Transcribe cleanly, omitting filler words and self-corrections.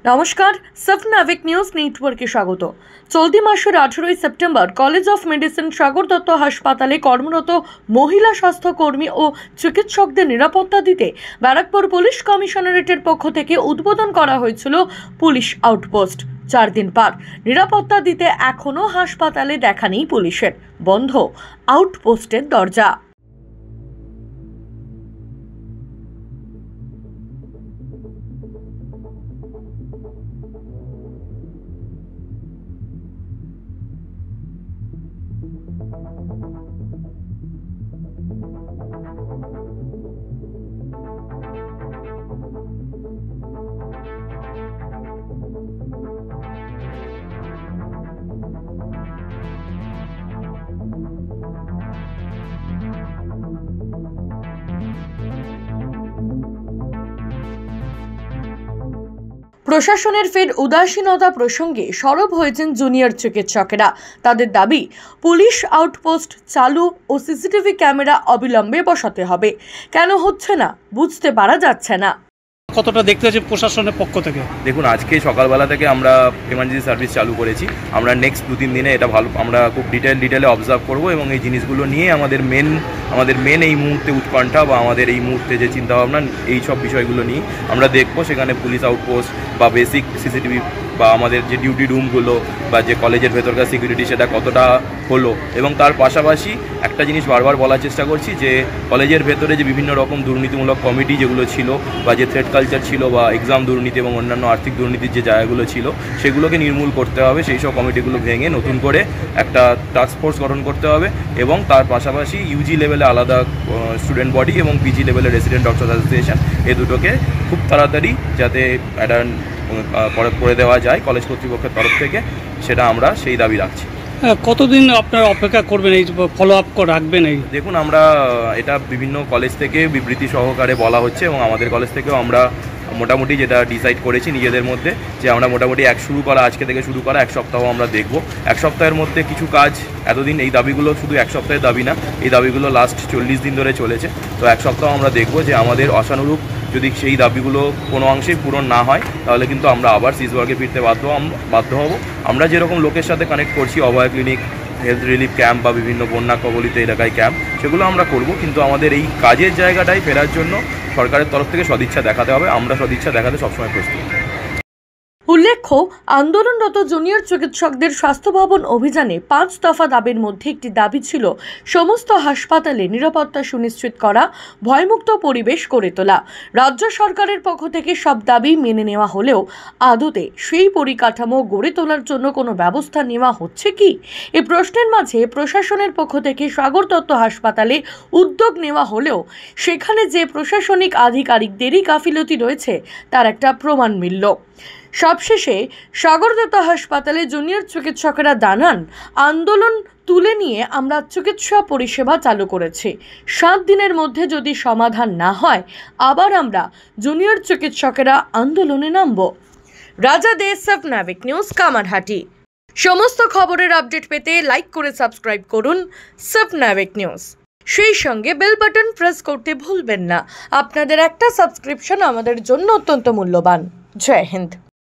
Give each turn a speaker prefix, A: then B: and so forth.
A: নমস্কার, সাফনাভিক নিউজ নেটওয়ার্কে স্বাগত। চলতি মাসের 18 September college of medicine Sagar Dutta হাসপাতালে কর্মরত মহিলা স্বাস্থ্যকর্মী ও চিকিৎসকদের নিরাপত্তা দিতে ব্যারাকপুর পুলিশ কমিশনারেটের পক্ষ থেকে উদ্বোধন করা হয়েছিল পুলিশ আউটপোস্ট। 4 দিন পর নিরাপত্তা দিতে এখনও হাসপাতালে দেখা নেই পুলিশের, বন্ধ আউটপোস্টের দরজা। প্রশাসনের ফের উদাসীনতা প্রসঙ্গে সরব হয়েছেন জুনিয়র চিকিৎসকেরা। তাদের দাবি, পুলিশ আউটপোস্ট চালু ও সিসিটিভি ক্যামেরা অবিলম্বে বসাতে হবে। কেন হচ্ছে না বুঝতে পারা যাচ্ছে না।
B: কতটা দেখতে হচ্ছে প্রশাসনের পক্ষ থেকে?
C: দেখুন, আজকে সকালবেলা থেকে আমরা এমার্জেন্সি সার্ভিস চালু করেছি। আমরা নেক্সট 2-3 দিনে এটা আমরা খুব ডিটেলে অবজার্ভ করব এবং এই জিনিসগুলো নিয়ে আমাদের মেন এই মুহূর্তে উৎকণ্ঠা বা আমাদের এই মুহূর্তে যে চিন্তাভাবনা, এই সব বিষয়গুলো নিয়ে আমরা দেখবো। সেখানে পুলিশ আউটপোস্ট বা বেসিক সিসিটিভি বা আমাদের যে ডিউটি রুমগুলো বা যে কলেজের ভেতরকার সিকিউরিটি, সেটা কতটা হলো। এবং তার পাশাপাশি একটা জিনিস বারবার বলার চেষ্টা করছি যে কলেজের ভেতরে যে বিভিন্ন রকম দুর্নীতিমূলক কমিটি যেগুলো ছিল বা যে থ্রেড কালচার ছিল বা এক্সাম দুর্নীতি এবং অন্যান্য আর্থিক দুর্নীতির যে জায়গাগুলো ছিল, সেগুলোকে নির্মূল করতে হবে। সেই সব কমিটিগুলো ভেঙে নতুন করে একটা টাস্ক ফোর্স গঠন করতে হবে এবং তার পাশাপাশি ইউজি লেভেলে আলাদা স্টুডেন্ট বডি এবং পিজি লেভেলে রেসিডেন্ট ডক্টর অ্যাসোসিয়েশন, এই দুটোকে খুব তাড়াতাড়ি যাতে একটা করে দেওয়া যায় কলেজ কর্তৃপক্ষের তরফ থেকে, সেটা আমরা সেই দাবি রাখছি।
B: কতদিন আপনারা অপেক্ষা করবেন, এই ফলো আপ রাখবেন? এই
C: দেখুন, আমরা এটা বিভিন্ন কলেজ থেকে বিবৃতি সহকারে বলা হচ্ছে এবং আমাদের কলেজ থেকেও আমরা মোটামুটি যেটা ডিসাইড করেছি নিজেদের মধ্যে যে আমরা মোটামুটি আজকে থেকে শুরু করা 1 সপ্তাহ আমরা দেখব। 1 সপ্তাহের মধ্যে কিছু কাজ, এতদিন এই দাবিগুলো শুধু 1 সপ্তাহের দাবি না, এই দাবিগুলো লাস্ট 40 দিন ধরে চলেছে। তো 1 সপ্তাহ আমরা দেখব যে আমাদের আশানুরূপ যদি সেই দাবিগুলো কোনো অংশেই পূরণ না হয়, তাহলে কিন্তু আমরা আবার সিজওয়ার্কে ফিরতে বাধ্য হব। আমরা যেরকম লোকের সাথে কানেক্ট করছি, অভয় ক্লিনিক, হেলথ রিলিফ ক্যাম্প বা বিভিন্ন বন্যা কবলিত এলাকায় ক্যাম্প, সেগুলো আমরা করব। কিন্তু আমাদের এই কাজের জায়গাটায় ফেরার জন্য সরকারের তরফ থেকে সদিচ্ছা দেখাতে হবে। আমরা সদিচ্ছা দেখাতে সবসময় প্রস্তুত।
A: উল্লেখ্য, আন্দোলনরত জুনিয়র চিকিৎসকদের স্বাস্থ্য ভবন অভিযানে 5 দফা দাবির মধ্যে একটি দাবি ছিল সমস্ত হাসপাতালে নিরাপত্তা সুনিশ্চিত করা, ভয়মুক্ত পরিবেশ গড়ে তোলা। রাজ্য সরকারের পক্ষ থেকে সব দাবি মেনে নেওয়া হলেও আদতে সেই পরিকাঠামো গড়ে তোলার জন্য কোনো ব্যবস্থা নেওয়া হচ্ছে কি? এই প্রশ্নের মাঝে প্রশাসনের পক্ষ থেকে সাগর দত্ত হাসপাতালে উদ্যোগ নেওয়া হলেও সেখানে যে প্রশাসনিক আধিকারিকদেরই গাফিলতি রয়েছে তার একটা প্রমাণ মিলল। সবশেষে সাগর দত্ত হাসপাতালে জুনিয়র চিকিৎসকেরা জানান, আন্দোলন তুলে নিয়ে আমরা চিকিৎসা পরিষেবা চালু করেছি। 7 দিনের মধ্যে যদি সমাধান না হয়, আবার আমরা জুনিয়র চিকিৎসকেরা আন্দোলনে নামব। রাজা দে, সাফনাভিক নিউজ, কামারহাটি। সমস্ত খবরের আপডেট পেতে লাইক করে সাবস্ক্রাইব করুন সাফনাভিক নিউজ। সেই সঙ্গে বেল বাটন প্রেস করতে ভুলবেন না। আপনাদের একটা সাবস্ক্রিপশন আমাদের জন্য অত্যন্ত মূল্যবান। জয় হিন্দ।